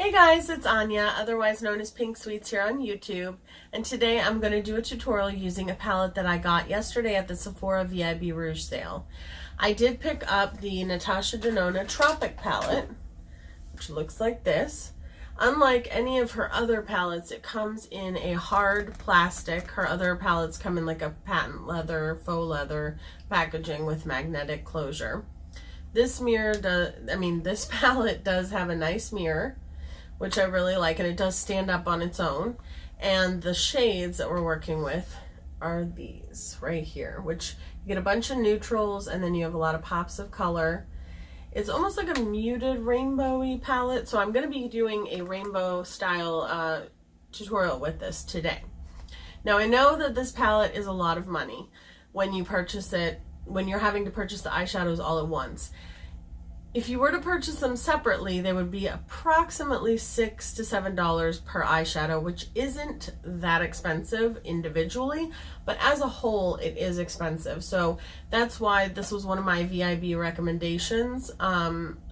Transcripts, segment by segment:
Hey guys, it's Anya, otherwise known as Pink Sweets here on YouTube, and today I'm going to do a tutorial using a palette that I got yesterday at the Sephora VIB Rouge sale. I did pick up the Natasha Denona Tropic palette, which looks like this. Unlike any of her other palettes, it comes in a hard plastic. Her other palettes come in like a patent leather, faux leather packaging with magnetic closure. This this palette does have a nice mirror, which I really like, and it does stand up on its own. And the shades that we're working with are these right here, which you get a bunch of neutrals and then you have a lot of pops of color. It's almost like a muted rainbowy palette, so I'm going to be doing a rainbow style tutorial with this today. Now I know that this palette is a lot of money when you purchase it, when you're having to purchase the eyeshadows all at once. If you were to purchase them separately, they would be approximately $6 to $7 per eyeshadow, which isn't that expensive individually, but as a whole, it is expensive. So that's why this was one of my VIB recommendations.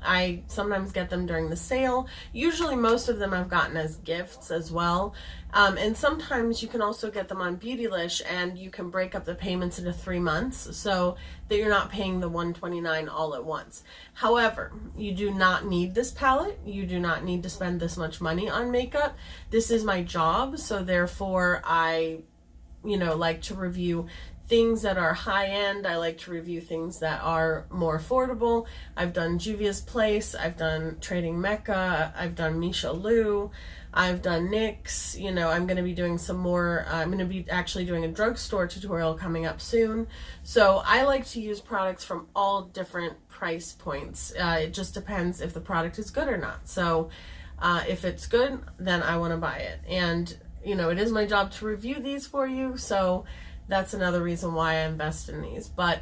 I sometimes get them during the sale. Usually most of them I've gotten as gifts as well. And sometimes you can also get them on Beautylish, and you can break up the payments into 3 months so that you're not paying the $129 all at once. However, you do not need this palette. You do not need to spend this much money on makeup. This is my job, so therefore I, like to review things that are high-end. I like to review things that are more affordable. I've done Juvia's Place, I've done Trading Mecca, I've done Misha Lou, I've done NYX. I'm going to be doing some more. I'm going to be actually doing a drugstore tutorial coming up soon. So I like to use products from all different price points. It just depends if the product is good or not. So if it's good, then I want to buy it. And it is my job to review these for you, so that's another reason why I invest in these. But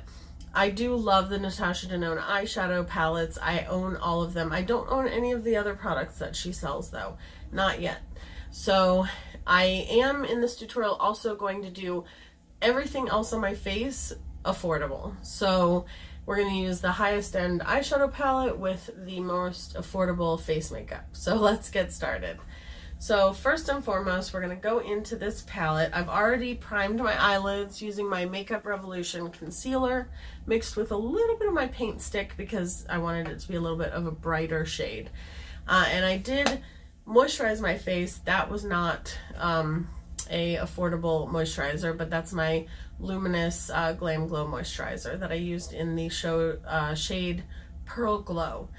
I do love the Natasha Denona eyeshadow palettes. I own all of them. I don't own any of the other products that she sells though, not yet. So I am in this tutorial also going to do everything else on my face affordable. So we're going to use the highest end eyeshadow palette with the most affordable face makeup. So let's get started. So first and foremost, we're going to go into this palette. I've already primed my eyelids using my Makeup Revolution concealer mixed with a little bit of my paint stick because I wanted it to be a little bit of a brighter shade. And I did moisturize my face. That was not a affordable moisturizer, but that's my Luminous Glam Glow moisturizer that I used in the shade Pearl Glow.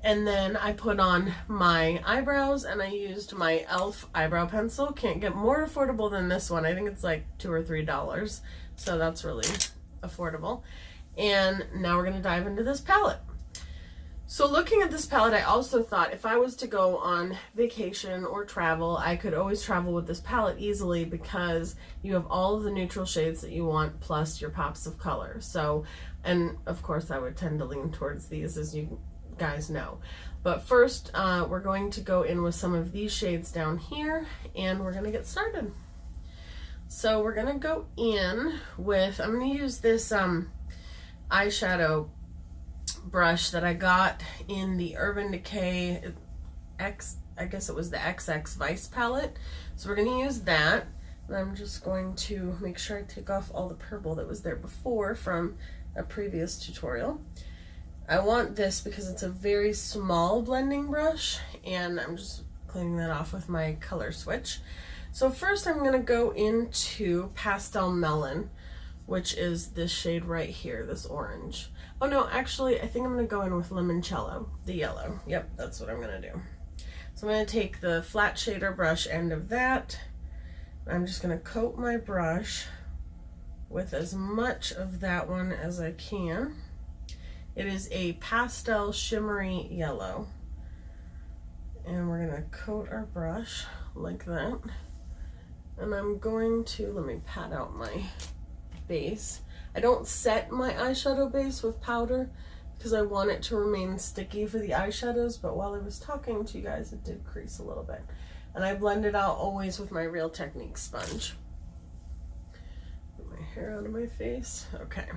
And then I put on my eyebrows, and I used my e.l.f. eyebrow pencil. Can't get more affordable than this one. I think it's like $2 or $3, so that's really affordable. And now we're going to dive into this palette. So looking at this palette, I also thought if I was to go on vacation or travel, I could always travel with this palette easily because you have all of the neutral shades that you want plus your pops of color. So, and of course I would tend to lean towards these, as you guys know. But first we're going to go in with some of these shades down here, and we're going to get started. So we're going to go in with, I'm going to use this eyeshadow brush that I got in the Urban Decay I guess it was the XX Vice palette. So we're going to use that, and I'm just going to make sure I take off all the purple that was there before from a previous tutorial. I want this because it's a very small blending brush, and I'm just cleaning that off with my color switch. So first I'm going to go into Pastel Melon, which is this shade right here, this orange. Oh no, actually I think I'm going to go in with Limoncello, the yellow. Yep, that's what I'm going to do. So I'm going to take the flat shader brush end of that. I'm just going to coat my brush with as much of that one as I can. It is a pastel shimmery yellow, and we're going to coat our brush like that. And I'm going to, let me pat out my base. I don't set my eyeshadow base with powder because I want it to remain sticky for the eyeshadows, but while I was talking to you guys, it did crease a little bit. And I blend it out always with my Real Technique sponge. Get my hair out of my face. Okay.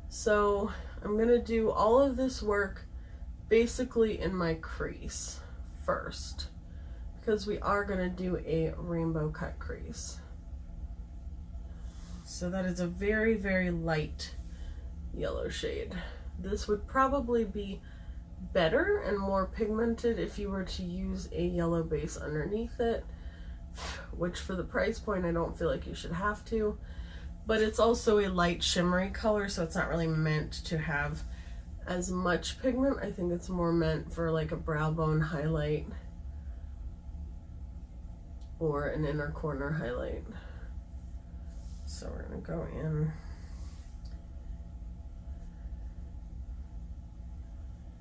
So I'm going to do all of this work basically in my crease first, because we are going to do a rainbow cut crease. So that is a very, very light yellow shade. This would probably be better and more pigmented if you were to use a yellow base underneath it, which for the price point I don't feel like you should have to, but it's also a light shimmery color, so it's not really meant to have as much pigment. I think it's more meant for like a brow bone highlight or an inner corner highlight. So we're gonna go in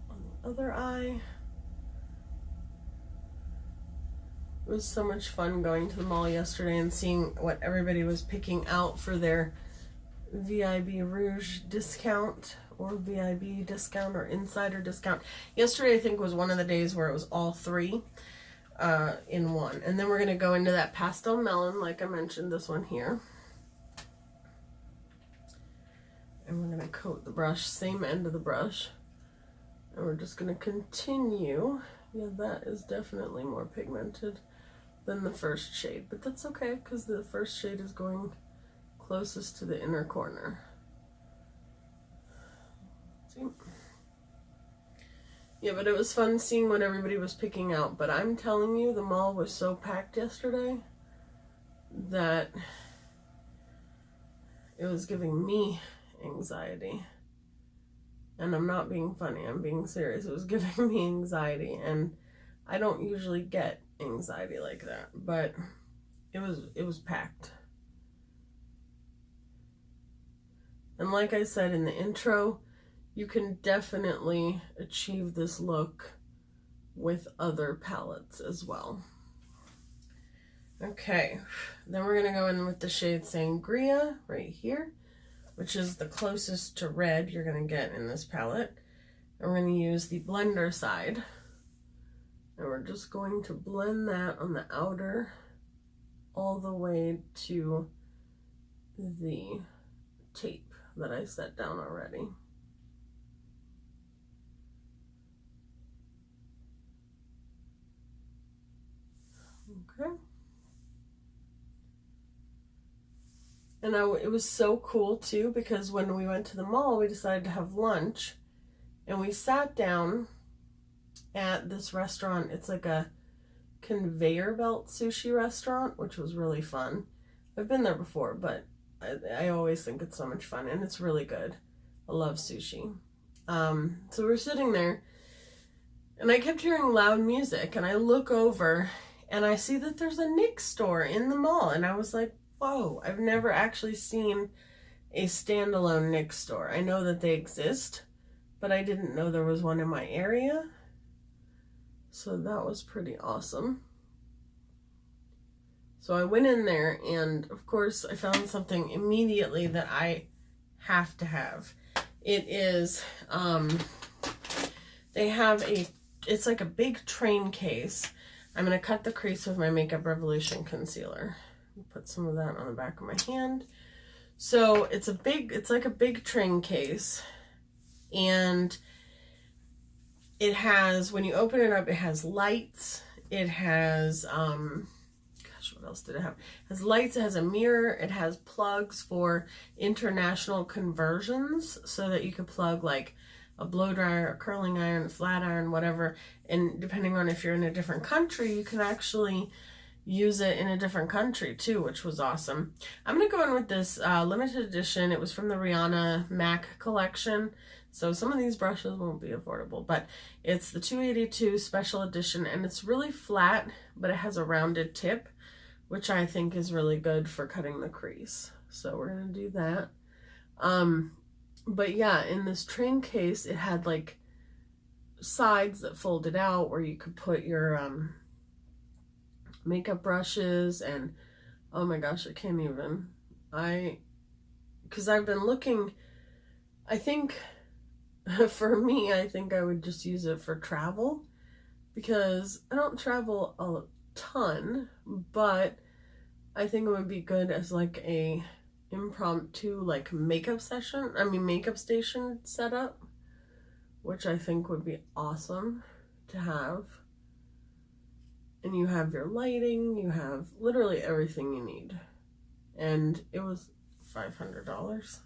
on the other eye. It was so much fun going to the mall yesterday and seeing what everybody was picking out for their VIB Rouge discount or VIB discount or insider discount. Yesterday I think was one of the days where it was all three in one. And then we're going to go into that pastel melon, like I mentioned, this one here. And we're going to coat the brush, same end of the brush. And we're just going to continue. Yeah, that is definitely more pigmented than the first shade, but that's okay because the first shade is going closest to the inner corner. See? Yeah, but it was fun seeing what everybody was picking out, but I'm telling you, the mall was so packed yesterday that it was giving me anxiety. And I'm not being funny, I'm being serious. It was giving me anxiety, and I don't usually get anxiety like that, but it was packed. And like I said in the intro, you can definitely achieve this look with other palettes as well. Okay, then we're gonna go in with the shade Sangria right here, which is the closest to red you're gonna get in this palette. And we're gonna use the blender side. And we're just going to blend that on the outer all the way to the tape that I set down already. Okay. And it was so cool too, because when we went to the mall, we decided to have lunch and we sat down at this restaurant. It's like a conveyor belt sushi restaurant, which was really fun. I've been there before, but I always think it's so much fun, and it's really good. I love sushi. So we're sitting there, and I kept hearing loud music, and I look over, and I see that there's a NYX store in the mall, and I was like, whoa, I've never actually seen a standalone NYX store. I know that they exist, but I didn't know there was one in my area. So that was pretty awesome. So I went in there, and of course I found something immediately that I have to have. It is, they have it's like a big train case. I'm going to cut the crease with my Makeup Revolution concealer. Put some of that on the back of my hand. So it's like a big train case, and it has, when you open it up, it has lights. It has, gosh, what else did it have? It has lights, it has a mirror, it has plugs for international conversions so that you could plug like a blow dryer, a curling iron, a flat iron, whatever. And depending on if you're in a different country, you can actually use it in a different country too, which was awesome. I'm going to go in with this limited edition. It was from the Rihanna MAC collection. So some of these brushes won't be affordable, but it's the 282 special edition, and it's really flat, but it has a rounded tip, which I think is really good for cutting the crease. So we're going to do that. But yeah, in this train case, it had like sides that folded out where you could put your makeup brushes, and oh my gosh, I can't even. Because I've been looking, I think for me, I think I would just use it for travel, because I don't travel a ton, but I think it would be good as like a impromptu like makeup station setup, which I think would be awesome to have. And you have your lighting, you have literally everything you need. And it was $500.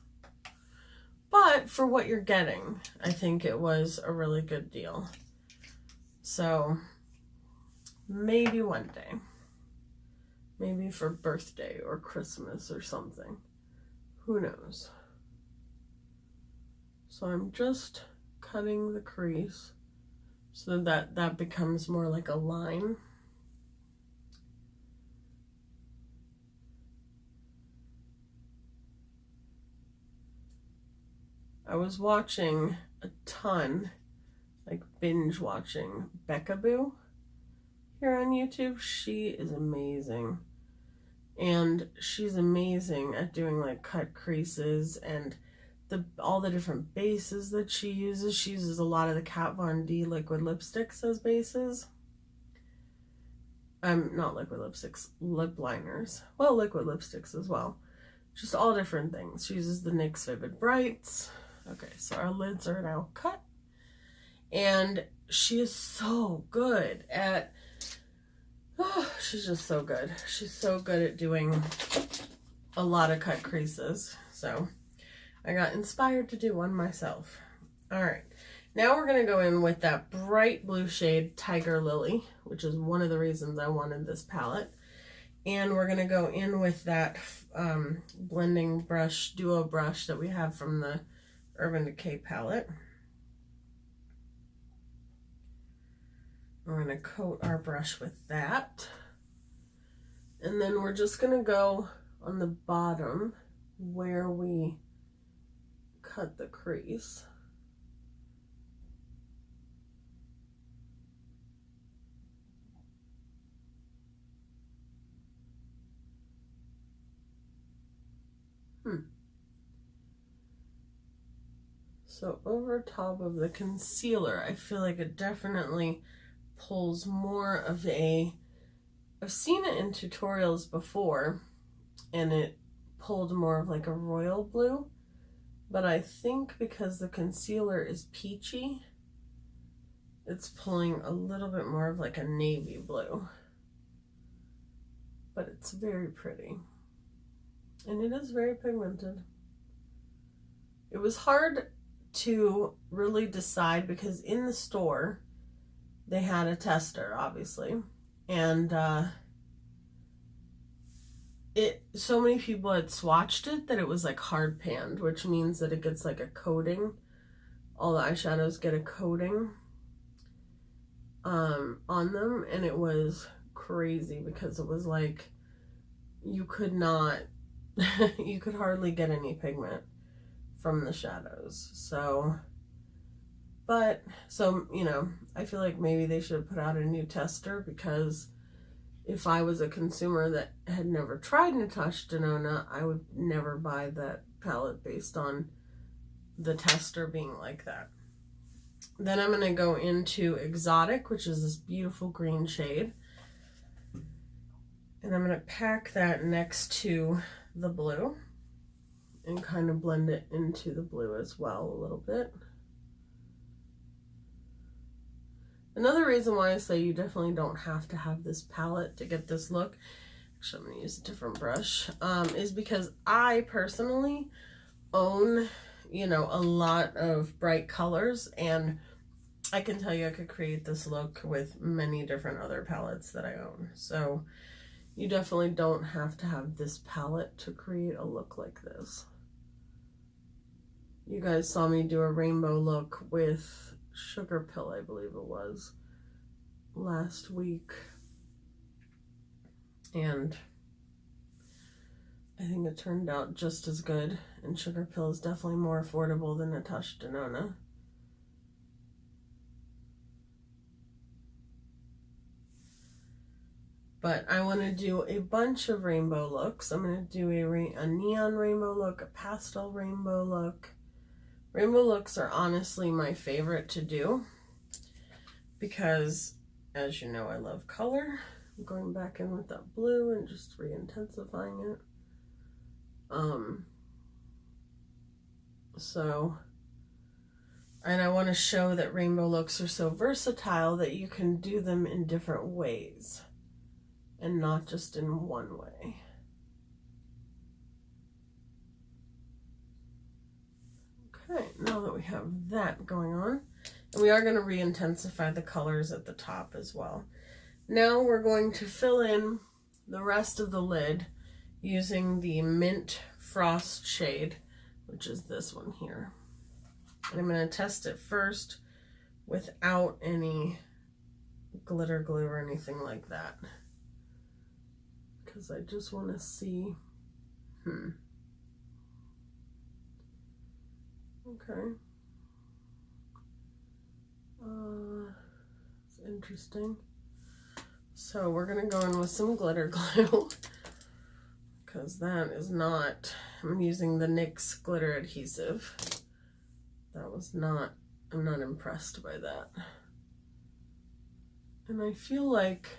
But for what you're getting, I think it was a really good deal. So maybe one day. Maybe for birthday or Christmas or something. Who knows? So I'm just cutting the crease so that becomes more like a line. I was watching a ton, like binge watching Beckaboo here on YouTube. She is amazing. And she's amazing at doing like cut creases and all the different bases that she uses. She uses a lot of the Kat Von D liquid lipsticks as bases. Not liquid lipsticks, lip liners. Well, liquid lipsticks as well. Just all different things. She uses the NYX Vivid Brights. Okay, so our lids are now cut. And she is so good at, oh, she's just so good. She's so good at doing a lot of cut creases. So I got inspired to do one myself. All right, now we're gonna go in with that bright blue shade Tiger Lily, which is one of the reasons I wanted this palette. And we're gonna go in with that blending brush, duo brush that we have from the Urban Decay palette. We're gonna coat our brush with that. And then we're just gonna go on the bottom where we cut the crease. So over top of the concealer, I feel like it definitely pulls more of a, I've seen it in tutorials before, and it pulled more of like a royal blue, but I think because the concealer is peachy, it's pulling a little bit more of like a navy blue, but it's very pretty, and it is very pigmented. It was hard to really decide because in the store they had a tester, obviously, and so many people had swatched it that it was like hard panned, which means that it gets like a coating. All the eyeshadows get a coating on them, and it was crazy because it was like you could not you could hardly get any pigment from the shadows. So you know, I feel like maybe they should have put out a new tester, because if I was a consumer that had never tried Natasha Denona, I would never buy that palette based on the tester being like that. Then I'm going to go into Exotic, which is this beautiful green shade. And I'm going to pack that next to the blue and kind of blend it into the blue as well a little bit. Another reason why I say you definitely don't have to have this palette to get this look, actually I'm going to use a different brush, is because I personally own, you know, a lot of bright colors, and I can tell you I could create this look with many different other palettes that I own. So you definitely don't have to have this palette to create a look like this. You guys saw me do a rainbow look with Sugar Pill, I believe it was, last week, and I think it turned out just as good, and Sugar Pill is definitely more affordable than Natasha Denona. But I want to do a bunch of rainbow looks. I'm going to do a neon rainbow look, a pastel rainbow look. Rainbow looks are honestly my favorite to do because, as you know, I love color. I'm going back in with that blue and just re-intensifying it. And I want to show that rainbow looks are so versatile that you can do them in different ways. and not just in one way. Okay, now that we have that going on, and we are going to re-intensify the colors at the top as well. Now we're going to fill in the rest of the lid using the Mint Frost shade, which is this one here. And I'm going to test it first without any glitter glue or anything like that, because I just want to see. Okay. It's interesting. So we're going to go in with some glitter glue, because that is not, I'm using the NYX glitter adhesive. That was not, I'm not impressed by that. And I feel like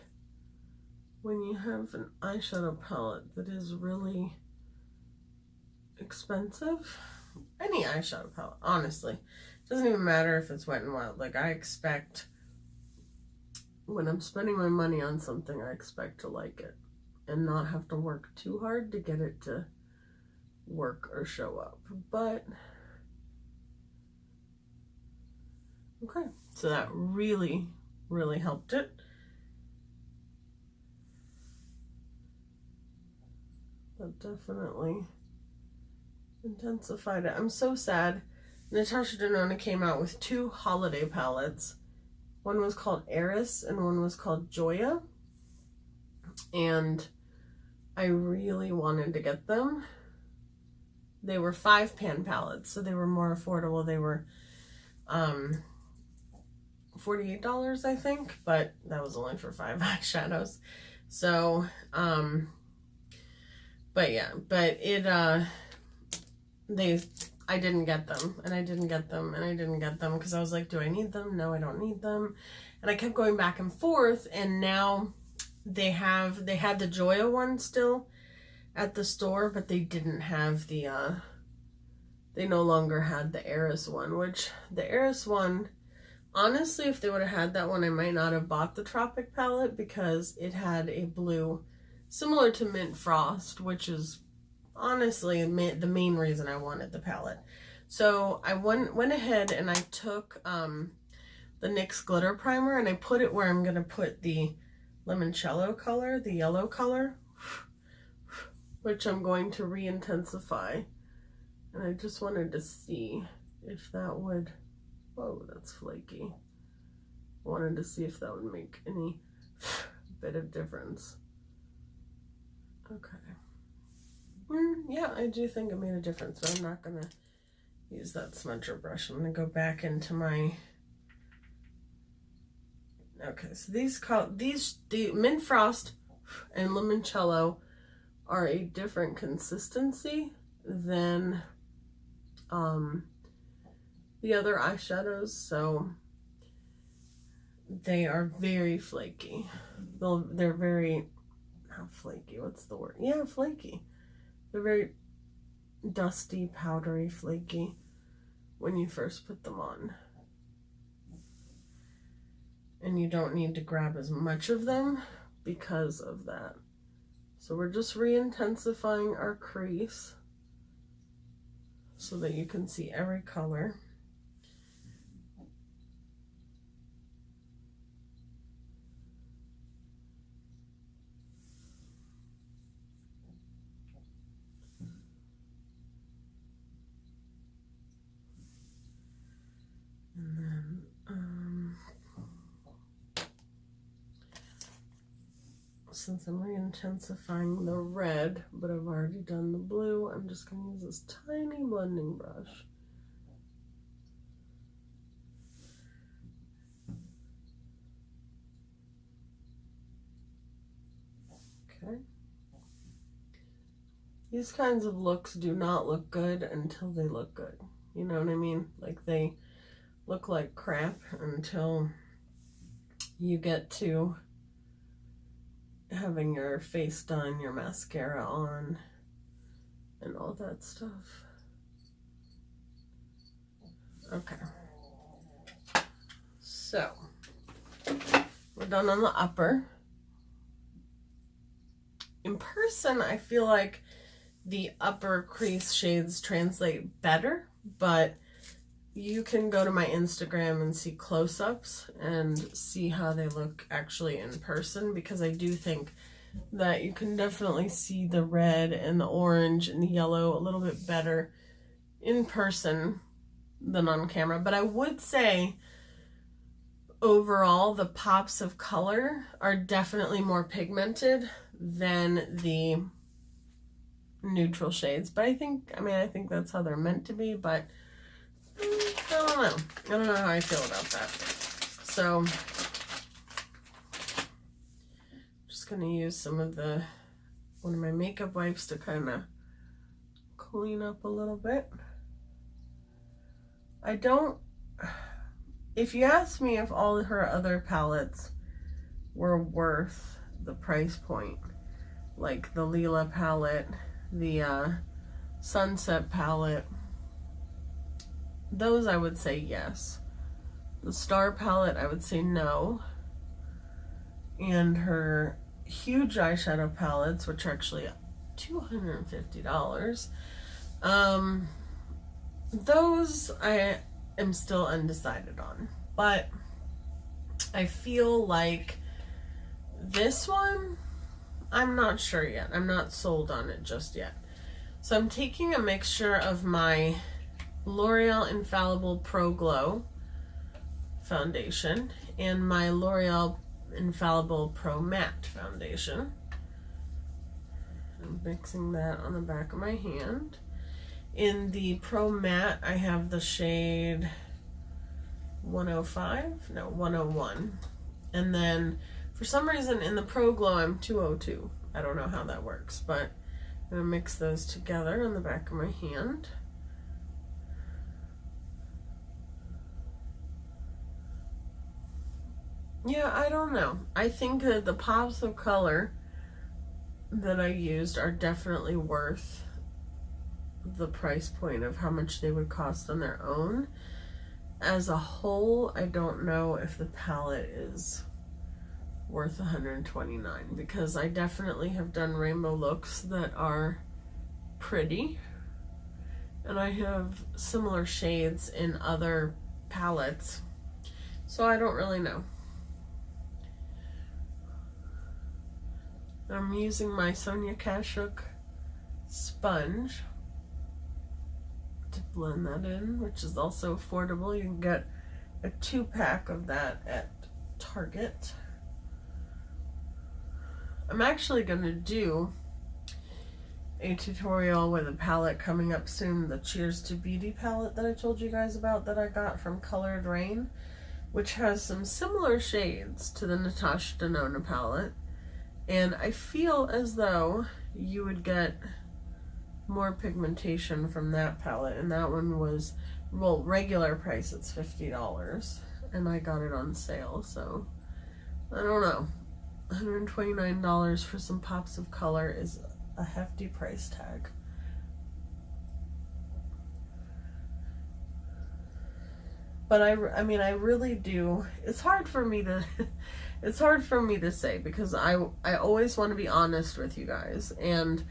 when you have an eyeshadow palette that is really expensive, any eyeshadow palette, honestly, it doesn't even matter if it's Wet n Wild. Like, I expect, when I'm spending my money on something, I expect to like it and not have to work too hard to get it to work or show up. But okay, so that really helped it. That definitely intensified it. I'm so sad. Natasha Denona came out with 2 holiday palettes. One was called Eris and one was called Joya. And I really wanted to get them. They were 5-pan palettes, so they were more affordable. They were $48, I think, but that was only for 5 eyeshadows. So, but yeah, but it, I didn't get them, and I didn't get them, and I didn't get them, because I was like, do I need them? No, I don't need them. And I kept going back and forth, and now they had the Joya one still at the store, but they didn't have the, they no longer had the Eris one, which the Eris one, honestly, if they would have had that one, I might not have bought the Tropic palette, because it had a blue similar to Mint Frost, which is honestly the main reason I wanted the palette. So I went ahead and I took the NYX glitter primer, and I put it where I'm going to put the limoncello color, the yellow color, which I'm going to re-intensify. And I just wanted to see if that would, whoa, that's flaky. I wanted to see if that would make any bit of difference. Okay. Yeah, I do think it made a difference, but I'm not going to use that smudger brush. I'm going to go back into my, okay, so the Mint Frost and Limoncello are a different consistency than the other eyeshadows, so they are very flaky. They're very, not flaky, what's the word? Yeah, flaky. They're very dusty, powdery, flaky when you first put them on. And you don't need to grab as much of them because of that. So we're just re-intensifying our crease so that you can see every color. Since I'm re-intensifying the red, but I've already done the blue, I'm just going to use this tiny blending brush. Okay. These kinds of looks do not look good until they look good. You know what I mean? Like, they look like crap until you get to having your face done, your mascara on, and all that stuff. Okay. So, we're done on the upper. in person, I feel like the upper crease shades translate better, but you can go to my Instagram and see close-ups and see how they look actually in person, because I do think that you can definitely see the red and the orange and the yellow a little bit better in person than on camera. But I would say overall the pops of color are definitely more pigmented than the neutral shades. But I think that's how they're meant to be, but I don't know. I don't know how I feel about that. So just gonna use some of one of my makeup wipes to kind of clean up a little bit. If you ask me if all her other palettes were worth the price point, like the Lila palette, the Sunset palette, those I would say yes. The Star palette, I would say no. And her huge eyeshadow palettes, which are actually $250, those I am still undecided on. But I feel like this one, I'm not sure yet. I'm not sold on it just yet. So I'm taking a mixture of my L'Oreal Infallible Pro Glow foundation and my L'Oreal Infallible Pro Matte foundation. I'm mixing that on the back of my hand. In the Pro Matte, I have the shade 101. And then for some reason in the Pro Glow, I'm 202. I don't know how that works, but I'm gonna mix those together on the back of my hand. Yeah, I don't know. I think that the pops of color that I used are definitely worth the price point of how much they would cost on their own. As a whole, I don't know if the palette is worth $129, because I definitely have done rainbow looks that are pretty, and I have similar shades in other palettes, so I don't really know. I'm using my Sonia Kashuk sponge to blend that in, which is also affordable. You can get a 2-pack of that at Target. I'm actually going to do a tutorial with a palette coming up soon, the Cheers to Beauty palette that I told you guys about that I got from Colored Rain, which has some similar shades to the Natasha Denona palette. And I feel as though you would get more pigmentation from that palette, and that one was, well, regular price, it's $50, and I got it on sale, so I don't know. $129 for some pops of color is a hefty price tag. But I mean, I really do. It's hard for me to it's hard for me to say, because I always want to be honest with you guys, and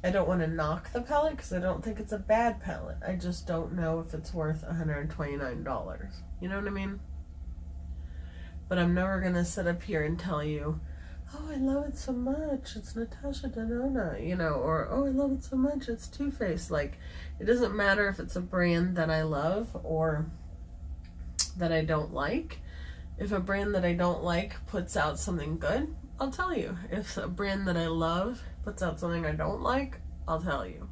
I don't want to knock the palette because I don't think it's a bad palette. I just don't know if it's worth $129. You know what I mean? But I'm never gonna sit up here and tell you, oh, I love it so much, it's Natasha Denona, you know, or oh, I love it so much, it's Too Faced. Like, it doesn't matter if it's a brand that I love or that I don't like. If a brand that I don't like puts out something good, I'll tell you. If a brand that I love puts out something I don't like, I'll tell you.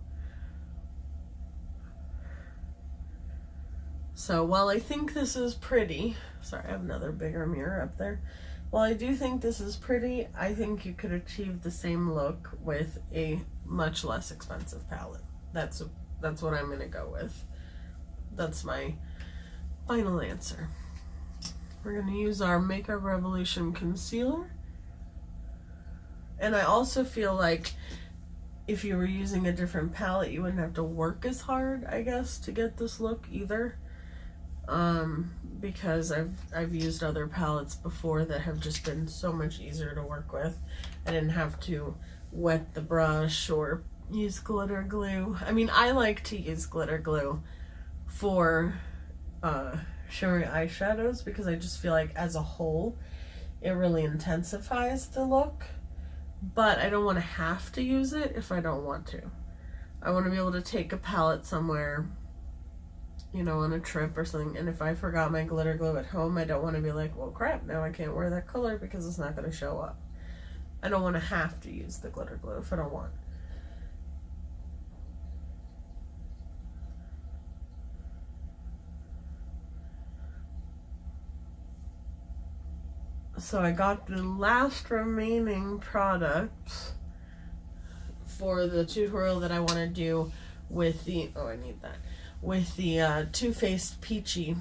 So while I think this is pretty, sorry, I have another bigger mirror up there. While I do think this is pretty, I think you could achieve the same look with a much less expensive palette. That's what I'm gonna go with. That's my final answer. We're gonna use our Makeup Revolution concealer. And I also feel like if you were using a different palette, you wouldn't have to work as hard, I guess, to get this look either. Because I've used other palettes before that have just been so much easier to work with. I didn't have to wet the brush or use glitter glue. I mean, I like to use glitter glue for shimmery eyeshadows because I just feel like as a whole it really intensifies the look, but I don't want to have to use it if I don't want to. I want to be able to take a palette somewhere, you know, on a trip or something, and if I forgot my glitter glue at home, I don't want to be like, well crap, now I can't wear that color because it's not going to show up. I don't want to have to use the glitter glue if I don't want. So I got the last remaining products for the tutorial that I want to do with the, oh, I need that, with the Too Faced Peachy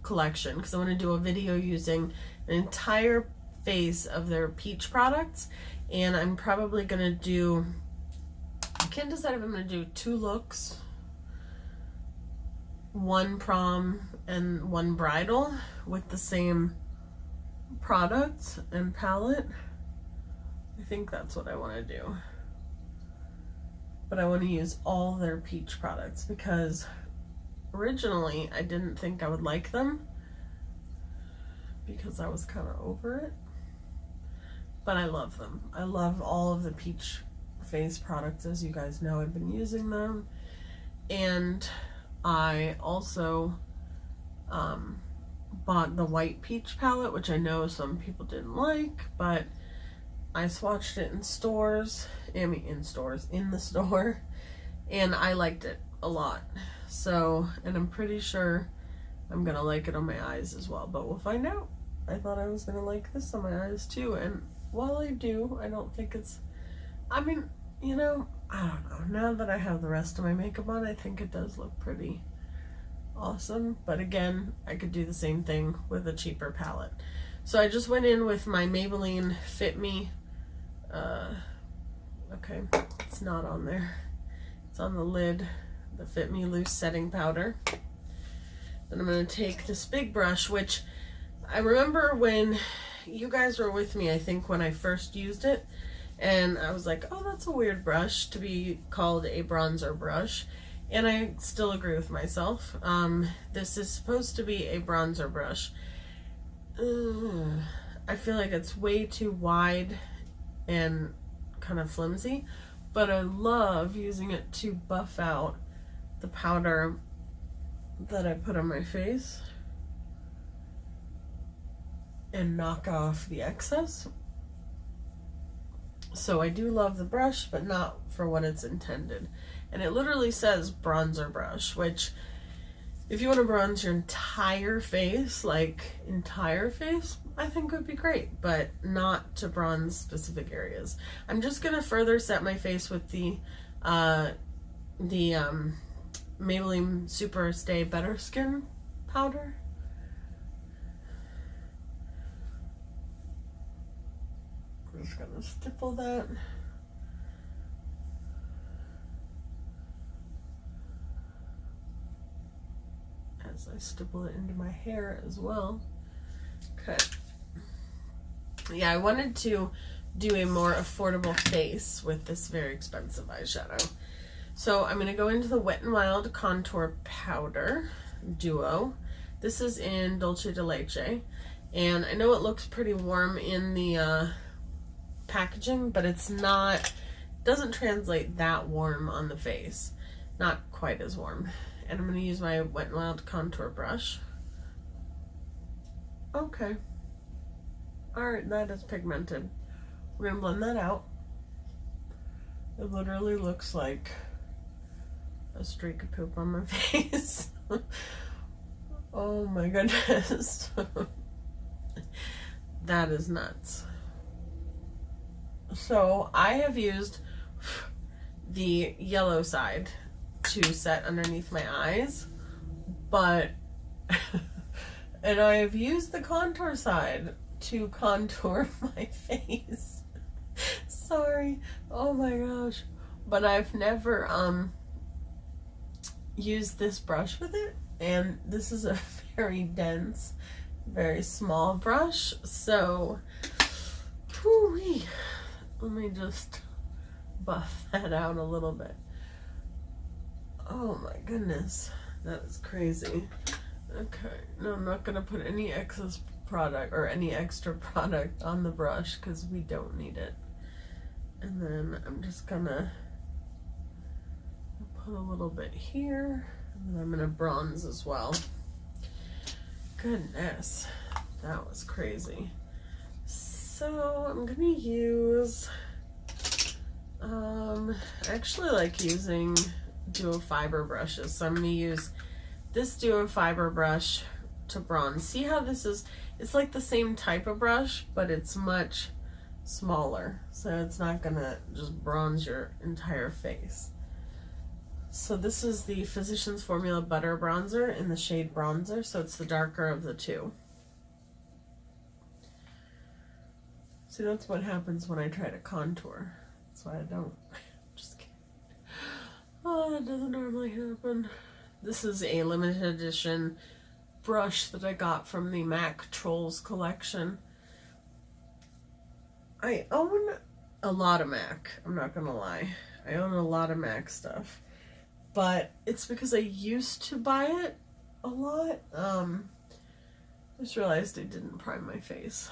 collection, because I want to do a video using an entire face of their peach products, and I'm probably going to do, I can't decide if I'm going to do 2 looks, 1 prom and 1 bridal with the same products and palette. I think that's what I want to do. But I want to use all their peach products because originally I didn't think I would like them because I was kind of over it. But I love them. I love all of the peach face products. As you guys know, I've been using them. And I also bought the white peach palette, which I know some people didn't like, but I swatched it in stores, in the store, and I liked it a lot. So, and I'm pretty sure I'm gonna like it on my eyes as well, but we'll find out. I thought I was gonna like this on my eyes too, and while I do, I don't think it's, I mean, you know, I don't know. Now that I have the rest of my makeup on, I think it does look pretty awesome, but again, I could do the same thing with a cheaper palette. So I just went in with my Maybelline Fit Me, okay, it's not on there, it's on the lid, the Fit Me Loose Setting Powder. Then I'm going to take this big brush, which I remember when you guys were with me, I think when I first used it, and I was like, oh, that's a weird brush to be called a bronzer brush. And I still agree with myself. This is supposed to be a bronzer brush. I feel like it's way too wide and kind of flimsy, but I love using it to buff out the powder that I put on my face and knock off the excess. So I do love the brush, but not for what it's intended. And it literally says bronzer brush, which if you want to bronze your entire face, like entire face, I think would be great, but not to bronze specific areas. I'm just going to further set my face with the Maybelline Super Stay Better Skin powder. I'm just going to stipple that. As I stipple it into my hair as well. Okay. Yeah, I wanted to do a more affordable face with this very expensive eyeshadow. So I'm going to go into the Wet n Wild Contour Powder Duo. This is in Dolce de Leche. And I know it looks pretty warm in the packaging, but it's not, doesn't translate that warm on the face. Not quite as warm. And I'm going to use my Wet n Wild contour brush. Okay. Alright, that is pigmented. We're going to blend that out. It literally looks like a streak of poop on my face. Oh my goodness. That is nuts. So I have used the yellow side to set underneath my eyes, but and I have used the contour side to contour my face. Sorry. Oh my gosh. But I've never used this brush with it, and this is a very dense, very small brush, so whoo-wee. Let me just buff that out a little bit. Oh my goodness, that is crazy. Okay, no, I'm not gonna put any excess product or any extra product on the brush because we don't need it. And then I'm just gonna put a little bit here, and then I'm gonna bronze as well. Goodness, that was crazy. So I'm gonna use, I actually like using duo fiber brushes. So I'm gonna use this duo fiber brush to bronze. See how this is, it's like the same type of brush, but it's much smaller. So it's not gonna just bronze your entire face. So this is the Physicians Formula Butter Bronzer in the shade Bronzer. So it's the darker of the two. See, that's what happens when I try to contour. That's why I don't. Just kidding. Oh, that doesn't normally happen. This is a limited edition brush that I got from the MAC Trolls collection. I own a lot of MAC, I'm not gonna lie. I own a lot of MAC stuff. But it's because I used to buy it a lot. I just realized I didn't prime my face.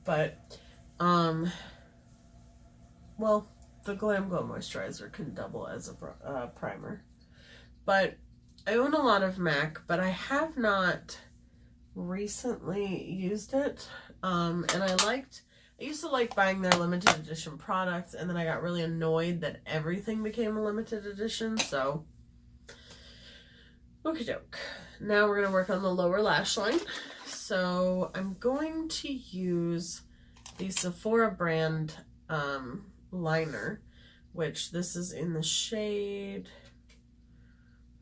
But, well, the Glam Glow Moisturizer can double as a primer. But I own a lot of MAC, but I have not recently used it. And I used to like buying their limited edition products, and then I got really annoyed that everything became a limited edition, so okie doke. Now we're gonna work on the lower lash line. So I'm going to use the Sephora brand liner, which this is in the shade,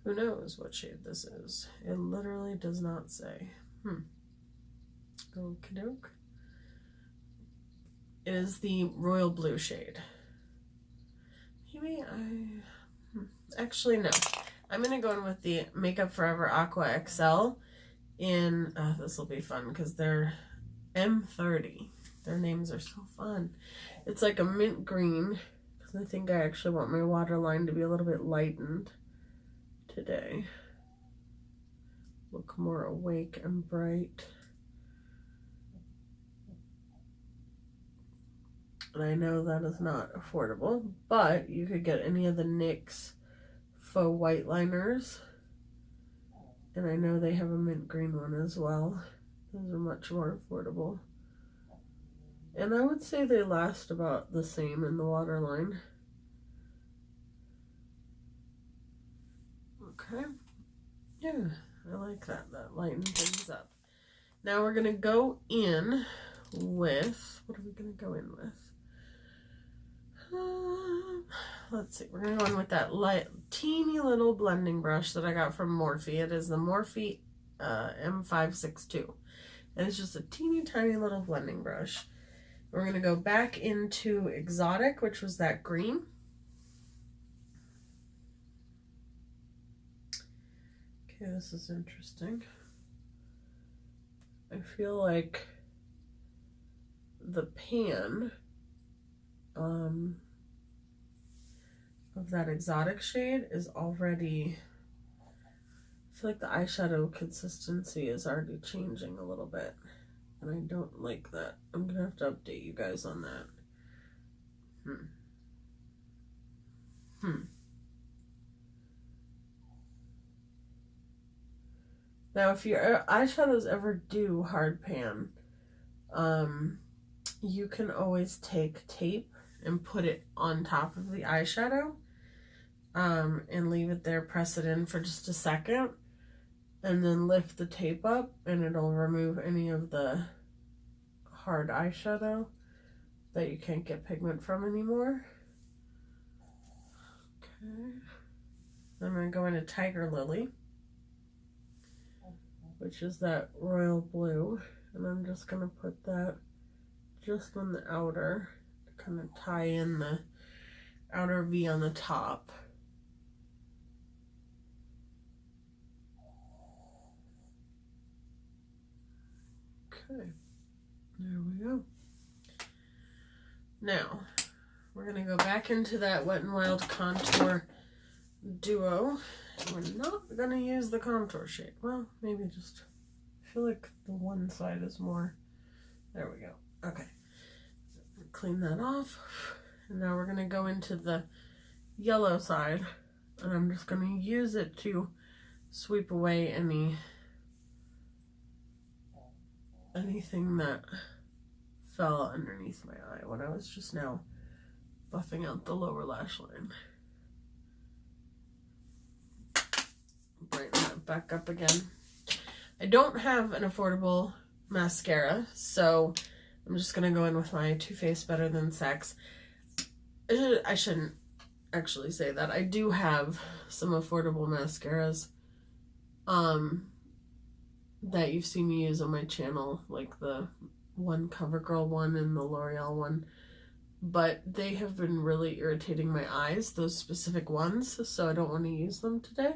who knows what shade this is. It literally does not say. Okie doke. It is the royal blue shade. Maybe actually no. I'm gonna go in with the Makeup Forever Aqua XL in, this will be fun because they're M30. Their names are so fun. It's like a mint green, because I think I actually want my waterline to be a little bit lightened today. Look more awake and bright. And I know that is not affordable, but you could get any of the NYX faux white liners. And I know they have a mint green one as well. Those are much more affordable. And I would say they last about the same in the waterline. Okay. Yeah, I like that. That lightens things up. Now we're going to go in with, what are we going to go in with? Let's see, we're going to go in with that light, teeny little blending brush that I got from Morphe. It is the Morphe M562. And it's just a teeny tiny little blending brush. We're going to go back into Exotic, which was that green. Okay, this is interesting. I feel like the pan of that Exotic shade is already, I feel like the eyeshadow consistency is already changing a little bit, and I don't like that. I'm gonna have to update you guys on that. Now, if your eyeshadows ever do hard pan, you can always take tape and put it on top of the eyeshadow, and leave it there, press it in for just a second, and then lift the tape up, and it'll remove any of the hard eyeshadow that you can't get pigment from anymore. Okay. I'm going to go into Tiger Lily, which is that royal blue, and I'm just going to put that just on the outer to kind of tie in the outer V on the top. Okay, there we go. Now, we're going to go back into that Wet n Wild Contour Duo. We're not going to use the contour shade. Well, maybe just, I feel like the one side is more, there we go. Okay. Clean that off. And now we're going to go into the yellow side. And I'm just going to use it to sweep away anything that fell underneath my eye when I was just now buffing out the lower lash line. Brighten that back up again. I don't have an affordable mascara, so I'm just going to go in with my Too Faced Better Than Sex. I shouldn't actually say that. I do have some affordable mascaras that you've seen me use on my channel, like the one CoverGirl one and the L'Oreal one, but they have been really irritating my eyes, those specific ones, so I don't want to use them today.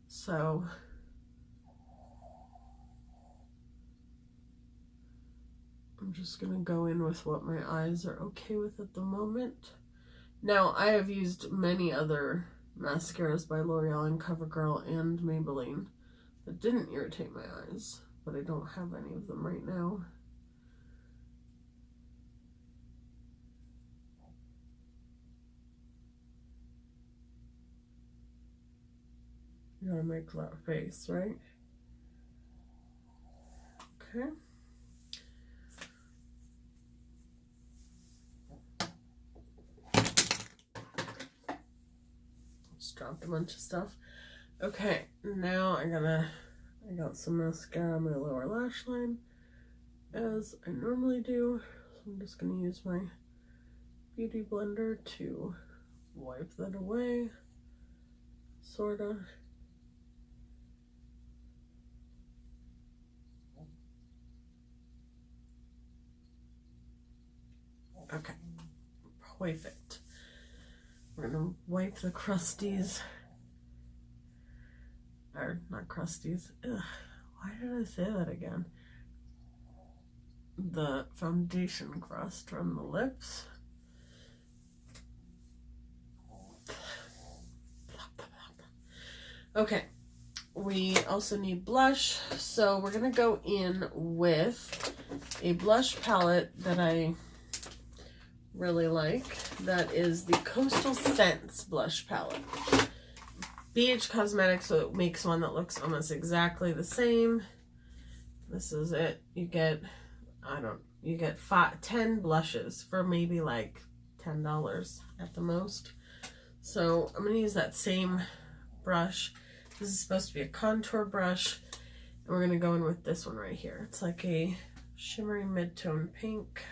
So I'm just gonna go in with what my eyes are okay with at the moment. Now, I have used many other mascaras by L'Oreal and CoverGirl and Maybelline that didn't irritate my eyes, but I don't have any of them right now. You gotta make that face, right? Okay. Just dropped a bunch of stuff. Okay, now I got some mascara on my lower lash line, as I normally do. So I'm just gonna use my beauty blender to wipe that away, sorta. Okay, perfect. We're gonna wipe the crusties, or not crusties, ugh, why did I say that again? The foundation crust from the lips. Okay, we also need blush, so we're gonna go in with a blush palette that I really like. That is the Coastal Scents blush palette. BH Cosmetics makes one that looks almost exactly the same. This is it. You get, you get 10 blushes for maybe like $10 at the most. So I'm gonna use that same brush. This is supposed to be a contour brush, and we're gonna go in with this one right here. It's like a shimmery mid-tone pink.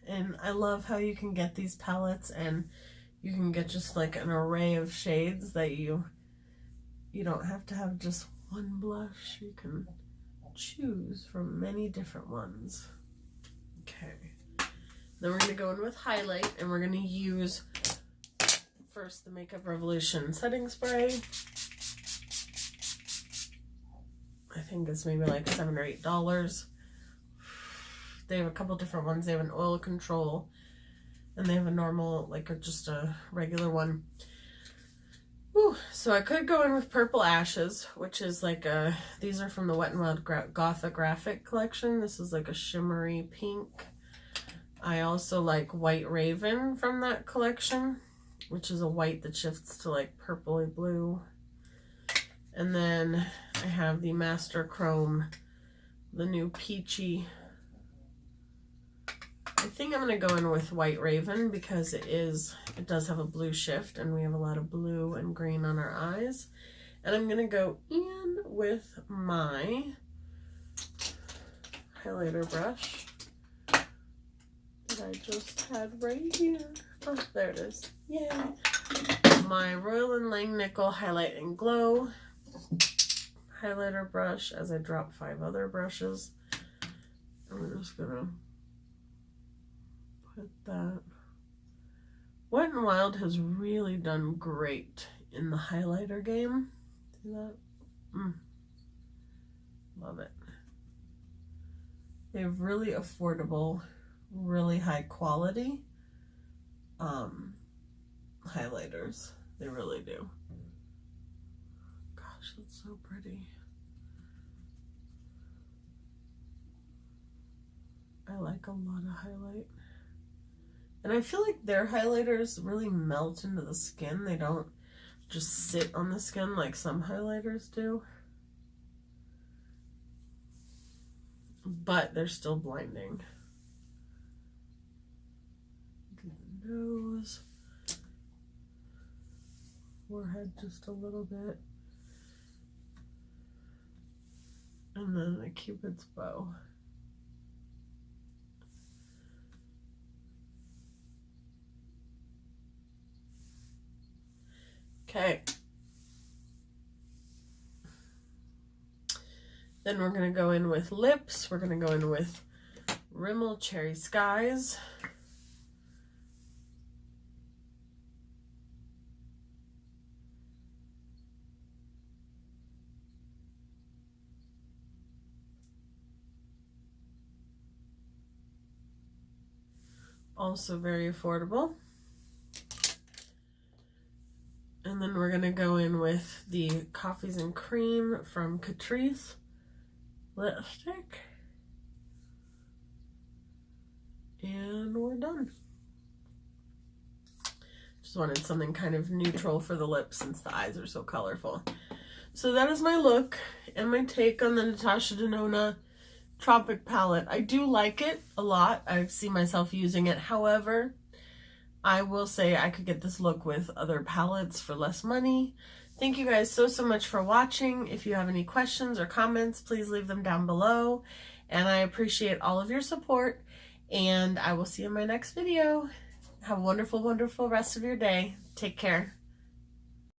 And I love how you can get these palettes and you can get just like an array of shades that you don't have to have just one blush. You can choose from many different ones. Okay. Then we're going to go in with highlight, and we're going to use first the Makeup Revolution setting spray. I think it's maybe like $7 or $8. They have a couple different ones. They have an oil control, and they have a normal, like just a regular one. Ooh, so I could go in with Purple Ashes, which is like these are from the Wet n Wild Gothographic collection. This is like a shimmery pink. I also like White Raven from that collection, which is a white that shifts to like purpley blue. And then I have the Master Chrome, the new peachy. I think I'm going to go in with White Raven because it does have a blue shift, and we have a lot of blue and green on our eyes. And I'm going to go in with my highlighter brush that I just had right here. Oh, there it is. Yay! My Royal & Langnickel Highlight and Glow highlighter brush, as I drop 5 other brushes. And we're just going to put that. Wet n Wild has really done great in the highlighter game. See that? Love it. They have really affordable, really high quality highlighters. They really do. Gosh, that's so pretty. I like a lot of highlight. And I feel like their highlighters really melt into the skin. They don't just sit on the skin like some highlighters do. But they're still blinding. Do the nose. Forehead just a little bit. And then the Cupid's bow. Okay. Then we're going to go in with lips. We're going to go in with Rimmel Cherry Skies. Also very affordable. And then we're going to go in with the Coffees and Cream from CutCrease lipstick. And we're done. Just wanted something kind of neutral for the lips since the eyes are so colorful. So that is my look and my take on the Natasha Denona Tropic palette. I do like it a lot. I see myself using it. However, I will say I could get this look with other palettes for less money. Thank you guys so much for watching. If you have any questions or comments, please leave them down below. And I appreciate all of your support. And I will see you in my next video. Have a wonderful, wonderful rest of your day. Take care.